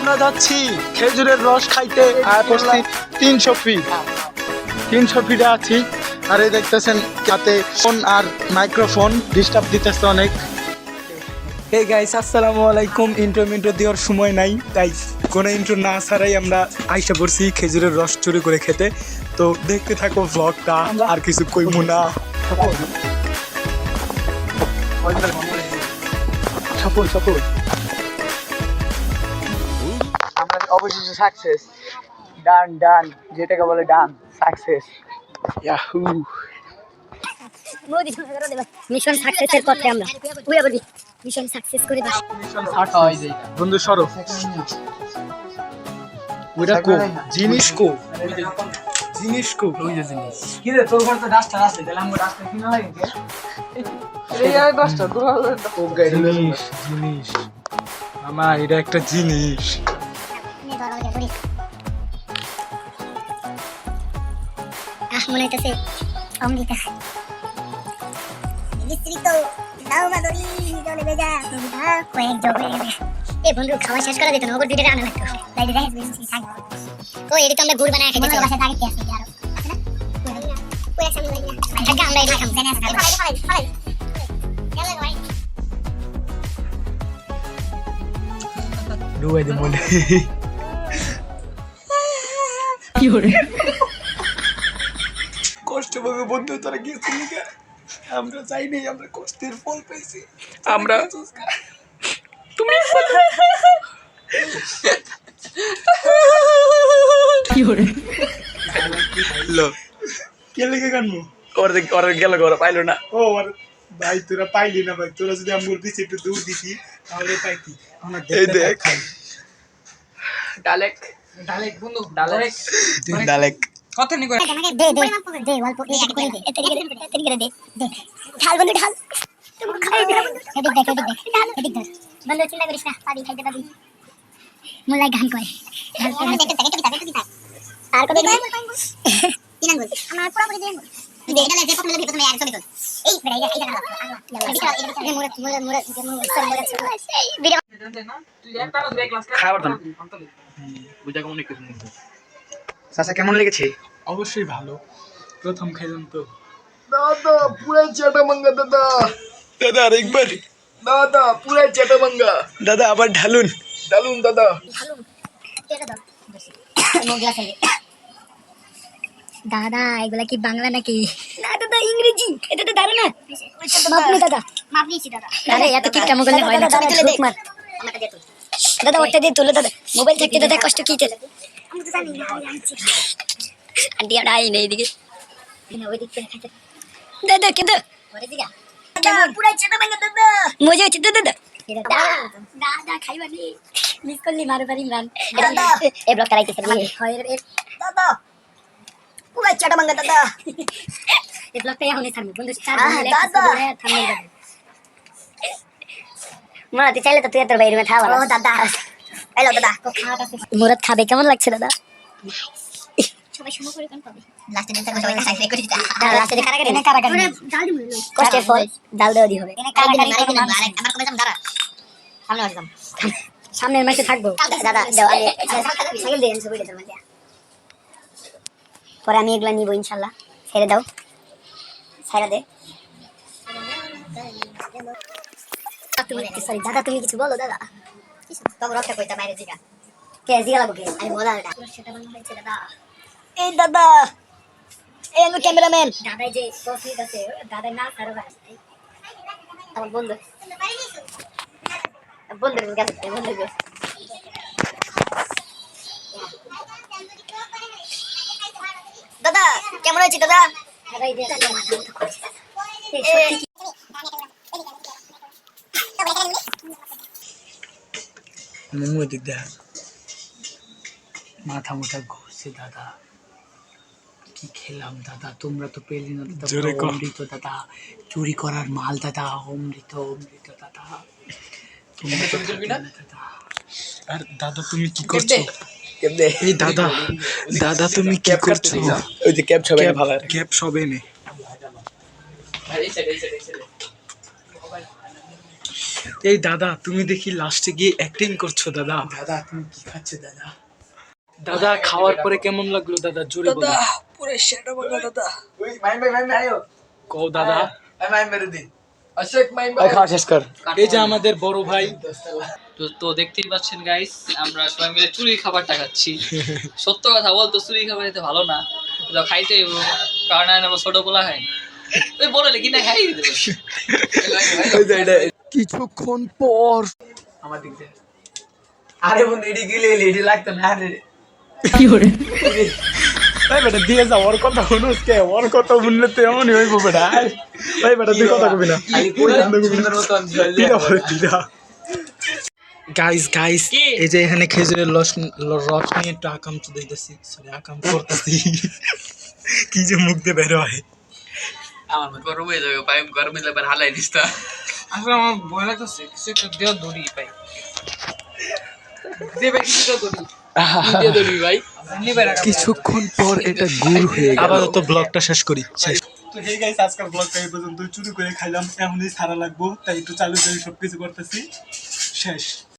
আমরা যাচ্ছি খেজুরের রস খাইতে পড়ছি 300 ফিটে আছি। আর এই দেখতেছেন হাতে ফোন আর মাইক্রোফোন ডিস্টার্ব দিতেছে অনেক। এই গাইস আসসালামু আলাইকুম। ইন্ট্রো দেওয়ার সময় নাই, তাই কোনো ইন্ট্রো না ছাড়াই আমরা আইসা পড়ছি খেজুরের রস চুরি করে খেতে। তো দেখতে থাকো ব্লগটা, আর কিছু কইবো না। আমরা অবশেষে সাকসেস, ডান যেটাকে বলে ডান সাকসেস। ইয়াহু মিশন সাকসেসের পথে আমরা মিশন সাকসেস করে দাও বন্ধু সরো। ওইটা কো জিনিস কো ওই যে জিনিস কি রে তোর ঘর তো ডাস্টার আছে, তাহলে আমরা ডাস্টার কিনা লাগে কি এই আর ডাস্টার তোর ও গাড়ি জিনিস মামা, এটা একটা জিনিস। মনে হইতেছে অমৃতা বিস্তৃত দাও মাদরি জলে ভেজা কয়েক জবে। এ বন্ধু খাওয়া শেষ করা যেত না, ওপর ভিডিওটা আনা লাগতো। তাই দেখ ও এডি তো আমরা গুড় বানায় খেতে বাসা দাঁড়িয়ে আছে আরো আছে না পুরো সামনে লাগি না আগে আমরা এটা খাম জানা আছে ফালাই গেল ভাই ডুবাই দে মনে কি হরে কষ্ট পাবে বন্ধু, তোরা গেছিলি না, আমরা চাই নাই, আমরা কষ্টের ফল পেয়েছি। আমরা তুমি কি হরে লো কে লেগে গানবো ওর গেল ঘর পাইলো না। ও আর ভাই তোরা পাইলি না ভাই, তোরা যদি আমগুর দিছি একটু দূর দিছি তাহলে পাইতি। আমরা এই দেখ দেখ ডালেক বন্ধু ডালেক কত নি করে আমাকে দে অল্প করে দে এতরি করে দে ঢাল বন্ধু ঢাল তুমি খাই দে এদিক দেখ এদিক ধর বন্ধু চিন্তা করিস না, পাবি খাইতে পাবি। মোলাই গান করে ঢাল করে দেখতে থাক আর কত দিন তিন আঙ্গুল আমার পুরো পুরি দিন দে এটা লে প্রথমে লবি প্রথমে আর ছবি তোল এই বেড়া এটা খাবার দাও বুঝা কেমন একটু চাচা কেমন লেগেছে? অবশ্যই ভালো, প্রথম খেলাম তো। দাদা পুরো চাটামাঙ্গা দাদা আরেকবার দাদা পুরো চাটামাঙ্গা দাদা আবার ঢালুন দাদা দাদা এগুলা কি বাংলা নাকি? না দাদা ইংরেজি, এটা তো দাঁড়া না মাপনি দাদা মাপনিছি দাদা। আরে এত কি কেমন করলে হয় না, ছবি তুলে দেখ আমাকে দে তো দাদা, ওটা দিয়ে তুলে দাদা, মোবাইল থাকতে দাদা কষ্ট কি চলে। আমি তো জানি না, আমি আনছি আন্টি আর আই নেই দিকে না ওই দিকে খাইতে দাদা কিন্তু ওরে দিগা দাদা পুরো ছোট ভাঙা দাদা মজা হচ্ছে দাদা দাদা খাইবানি মিস করলি মারো পারি মান দাদা এই ব্লগ করাইতেছে হয় দাদা পুরো ছোট ভাঙা দাদা এই ব্লগটা এখনই থামবে বন্ধু, চার দাদা থামবে দাদা মা তুই চাইলে তো তুই তোর বাইরে খাওয়া ও দাদা হ্যালো দাদা তো খাওয়া আছে মুরাদ খাবে কেমন লাগছে দাদা? সবাই সময় করে কোন পাবে লাস্টে দিন তার সবাই সাইড করে দিতে লাস্টে কারাগারি না কারাগারি ডাল দিমু কষ্টের ফল ডাল দেওয়া দি হবে এনে কারাগারি না কিন্তু আমার কবে যাম দাঁড়া সামনে আসলাম সামনের মাসে থাকবো দাদা দাও আমি সাইকেল দিয়ে এনসো বইলে তোর মধ্যে পরে আমি এগুলা নিব ইনশাআল্লাহ। ছেড়ে দাও, ছেড়ে দে। সরি দাদা তুমি কিছু বলো দাদা। তোমার রক্ত কইতা বাইরে জিগা কে জিগা লাগবে আমি বলা এটা সেটা বানানো হয়েছে দাদা। এই দাদা এই লো ক্যামেরাম্যান দাদা যে প্রফিট আছে দাদা না সারা ভাই আমার বন্ধু গেছে বন্ধু গেছে দাদা কেমন হয়েছে দাদা? দাদা এই যে মাথা মতো করছে মাথা মোটা ঘুরছে দাদা, কি খেলাম দাদা, তোমরা তো পেলি না দাদা, অমৃত দাদা, চুরি করার মাল দাদা, অমৃত দাদা, তোমরা তো পেলি না দাদা। আর দাদা তুমি কি করছো? এই দাদা তুমি কি করছো? ওই যে ক্যাপ সবাই ভালো ক্যাপ সবে নে এই দাদা তুমি দেখি লাস্টে গিয়ে অ্যাক্টিং করছো দাদা। দাদা তুমি কি খাচ্ছ দাদা? দাদা খাওয়ার পরে কেমন লাগলো দাদা জোরে বলো। দাদা পুরো সেটা বলো দাদা। কও দাদা। খাওয়া শেষ কর। এই যে আমাদের বড় ভাই, তো দেখতেই পাচ্ছেন গাইস, আমরা সবাই মিলে চুরি খাবারটা খাচ্ছি। সত্য কথা বলতো চুরি খাবার খেতে ভালো না, তো খাইতে হইবো, কারণ আমরা ছোট পোলা খাই, ওই বড় লেগে না খাই দিতে পারি। কিছুক্ষণ পর আমার দিক দিয়ে আরে বন্ধু এডি গিলে এডি লাগতো না রে। এই বেটা দিয়ে যাও, ওর কথা শুনুস কে? ওর কথা শুনলে তো এমনই হইব বেটা। এই বেটা তুই কথা কবি না। গাইস গাইস এই যে এখানে খেজুরের রস নিয়ে একটু আকাম চুদাইতেছি, সরি আকাম করতেছি। কি যে মুখ দিয়ে বের হয়। আমার গরম হয়ে যাবে, পাইপ গরম হয়ে যাবে, হালাই দিস তা। আসলে আমার ভয় লাগতেছে, কিছু একটা দেওয়া দড়ি ভাই। দে ভাই কিছুটা দড়ি। দিয়ে দড়ি ভাই। কিছুক্ষণ পর এটা গুড় হয়ে গেল। আপাতত ব্লগটা শেষ করি। শেষ। তো হে গাইস আজকের ব্লগটা এই পর্যন্ত। চুরি করে খাইলাম, এখনই সারা লাগবো, তাই একটু চালু করে সবকিছু করতেছি। শেষ।